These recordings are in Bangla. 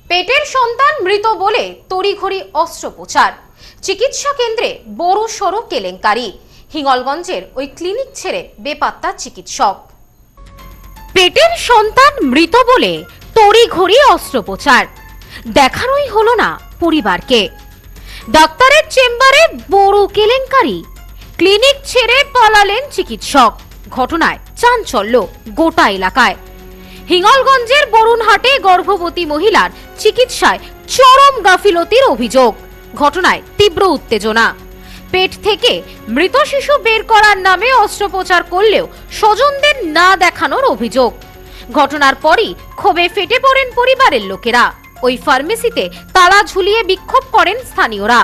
পেটের সন্তান মৃত বলে তড়িঘড়ি অস্ত্রোপচার। চিকিৎসা কেন্দ্রে বড় সড়ো কেলেঙ্কারি। হিঙ্গলগঞ্জের ওই ক্লিনিক ছেড়ে বেপাত্তা চিকিৎসক। পেটের সন্তান মৃত বলে তড়িঘড়ি অস্ত্রোপচার। দেখানোই হলো না পরিবারকে। ডাক্তারের চেম্বারে বড় কেলেঙ্কারি। ক্লিনিক ছেড়ে পালালেন চিকিৎসক। ঘটনায় চাঞ্চল্য গোটা এলাকায়। হিঙ্গলগঞ্জের বরুণহাটে গর্ভবতী মহিলার চিকিৎসায় চরম গাফিলতির অভিযোগ। ঘটনায় তীব্র উত্তেজনা। পেট থেকে মৃত শিশু বের করার নামে অস্ত্রোপচার করলেও স্বজনদের না দেখানোর অভিযোগ। ঘটনার পরই ক্ষোভে ফেটে পড়েন পরিবারের লোকেরা। ওই ফার্মেসিতে তালা ঝুলিয়ে বিক্ষোভ করেন স্থানীয়রা।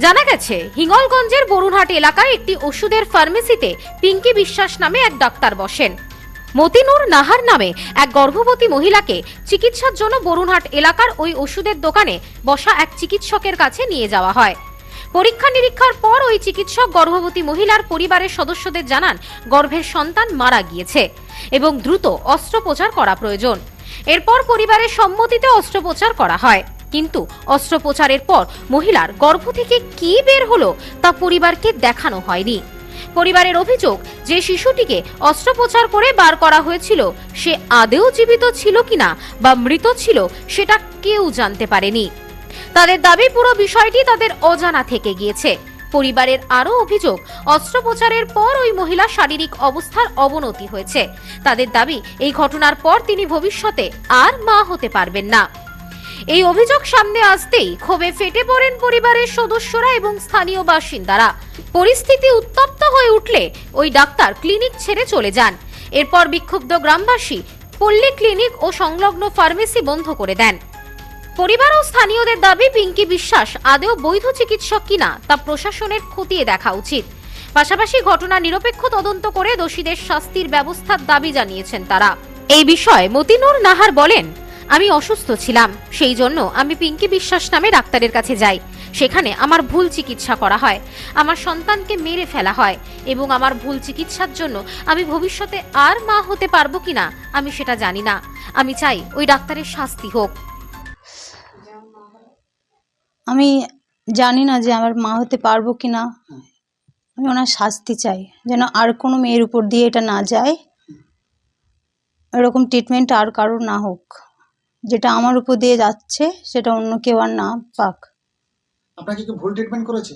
জানা গেছে, হিঙ্গলগঞ্জের বরুণহাট এলাকায় একটি ওষুধের ফার্মেসিতে পিঙ্কি বিশ্বাস নামে এক ডাক্তার বসেন। মতিনুর নাহার নামে এক গর্ভবতী মহিলাকে চিকিৎসার জন্য বরুণহাট এলাকার ওই ওষুধের দোকানে বসা এক চিকিৎসকের কাছে নিয়ে যাওয়া হয়। পরীক্ষা নিরীক্ষার পর ওই চিকিৎসক গর্ভবতী মহিলার পরিবারের সদস্যদের জানান গর্ভের সন্তান মারা গিয়েছে এবং দ্রুত অস্ত্রোপচার করা প্রয়োজন। এরপর পরিবারের সম্মতিতে অস্ত্রোপচার করা হয়। কিন্তু অস্ত্রোপচারের পর মহিলার গর্ভ থেকে কি বের হলো তা পরিবারকে দেখানো হয়নি। পরিবারের অভিযোগ যে শিশুটিকে অস্ত্রোপচার করে বার করা হয়েছিল সে আদৌ জীবিত ছিল কিনা বা মৃত ছিল সেটা কেউ জানতে পারেনি। তাদের দাবি পুরো বিষয়টি তাদের অজানা থেকে গিয়েছে। পরিবারের আরও অভিযোগ অস্ত্রোপচারের পর ওই মহিলার শারীরিক অবস্থার অবনতি হয়েছে। তাদের দাবি এই ঘটনার পর তিনি ভবিষ্যতে আর মা হতে পারবেন না। এই অভিযোগ সামনে আসতেই ক্ষোভে ফেটে পড়েন পরিবারের সদস্যরা এবং স্থানীয় বাসিন্দারা। পরিস্থিতি উত্তপ্ত হয়ে উঠলে ওই ডাক্তার ক্লিনিক ছেড়ে চলে যান। এরপর বিক্ষুব্ধ গ্রামবাসী পল্লী ক্লিনিক ও সংলগ্ন ফার্মেসি বন্ধ করে দেন। পরিবার ও স্থানীয়দের দাবি পিঙ্কি বিশ্বাস আদৌ বৈধ চিকিৎসক কিনা তা প্রশাসনের খতিয়ে দেখা উচিত। পাশাপাশি ঘটনা নিরপেক্ষ তদন্ত করে দোষীদের শাস্তির ব্যবস্থার দাবি জানিয়েছেন তারা। এই বিষয়ে মতিনুর নাহার বলেন, আমি অসুস্থ ছিলাম, সেই জন্য আমি পিঙ্কি বিশ্বাস নামে ডাক্তারের কাছে যাই। সেখানে আমার ভুল চিকিৎসা করা হয়, আমার সন্তানকে মেরে ফেলা হয় এবং আমার ভুল চিকিৎসার জন্য আমি ভবিষ্যতে আর মা হতে পারবো কিনা আমি সেটা জানি না। আমি চাই ওই ডাক্তারের শাস্তি হোক। আমি জানি না যে আমার মা হতে পারবো কিনা। আমি ওনার শাস্তি চাই, যেন আর কোনো মেয়ের উপর দিয়ে এটা না যায়। এরকম ট্রিটমেন্ট আর কারোর না হোক। যেটা আমার উপর দিয়ে যাচ্ছে সেটা অন্য কেউ আর না পাক। আপনাকে কি ভুল ট্রিটমেন্ট করেছে?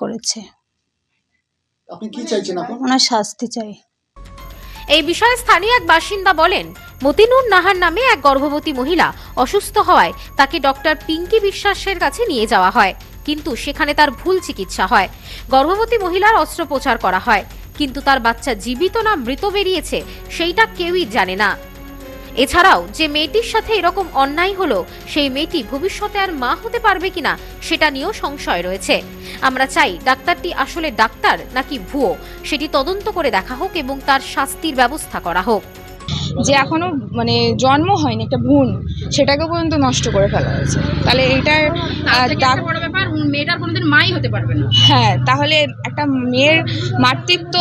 করেছে। আপনি কি চাইছেন? আপনি ওনার শাস্তি চাই। এই বিষয়ে স্থানীয় এক বাসিন্দা বলেন, মতিনুর নাহার নামে এক গর্ভবতী মহিলা অসুস্থ হওয়ায় তাকে ডক্টর পিঙ্কি বিশ্বাসের কাছে নিয়ে যাওয়া হয়। কিন্তু সেখানে তার ভুল চিকিৎসা হয়। গর্ভবতী মহিলার অস্ত্রোপচার করা হয়, কিন্তু তার বাচ্চা জীবিত না মৃত বেরিয়েছে সেইটা কেউই জানে না। এছাড়াও যে মেয়েটির সাথে এরকম অন্যায় হলো সেই মেয়েটি ভবিষ্যতে আর মা হতে পারবে কিনা সেটা নিয়েও সংশয় রয়েছে। আমরা চাই ডাক্তারটি আসলে ডাক্তার নাকি ভুয়ো সেটি তদন্ত করে দেখা হোক এবং তার শাস্তির ব্যবস্থা করা হোক। যে এখনো জন্ম হয়নি একটা ভ্রূণ, সেটাকে পর্যন্ত নষ্ট করে ফেলা হয়েছে। তাহলে এটার বড় ব্যাপার, মেয়েটার কোনোদিন মাই হতে পারবে না। হ্যাঁ, তাহলে একটা মেয়ের মাতৃত্ব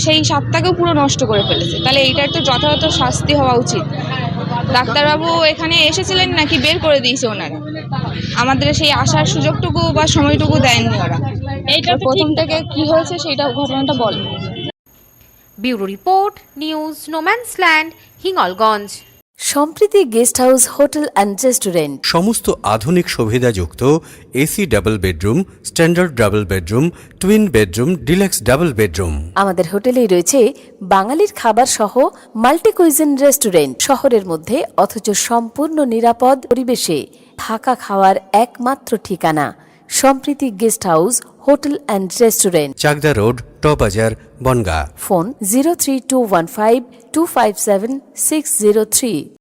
সেই স্বাদটাকেও পুরো নষ্ট করে ফেলেছে। তাহলে এইটার তো যথাযথ শাস্তি হওয়া উচিত। ডাক্তারবাবু এখানে এসেছিলেন নাকি বের করে দিয়েছে ওনারা? আমাদের সেই আসার সুযোগটুকু বা সময়টুকু দেননি ওরা। এইটা প্রথম থেকে কি হয়েছে সেইটা ঘটনাটা বলেন। Bureau report, news no man's land, Hingalganj. Sampriti guest house hotel and restaurant. সমস্ত আধুনিক সুবিধাযুক্ত AC double bedroom, standard double bedroom, twin bedroom, deluxe double bedroom. আমাদের হোটেলেই রয়েছে বাঙালির খাবার সহ মাল্টি কুইজিন রেস্টুরেন্ট। শহরের মধ্যে অথচ সম্পূর্ণ নিরাপদ পরিবেশে থাকা খাওয়ার একমাত্র ঠিকানা Sampriti guest house hotel and restaurant, Chakdah road, টবাজার, বনগাঁ। ফোন 03215257603।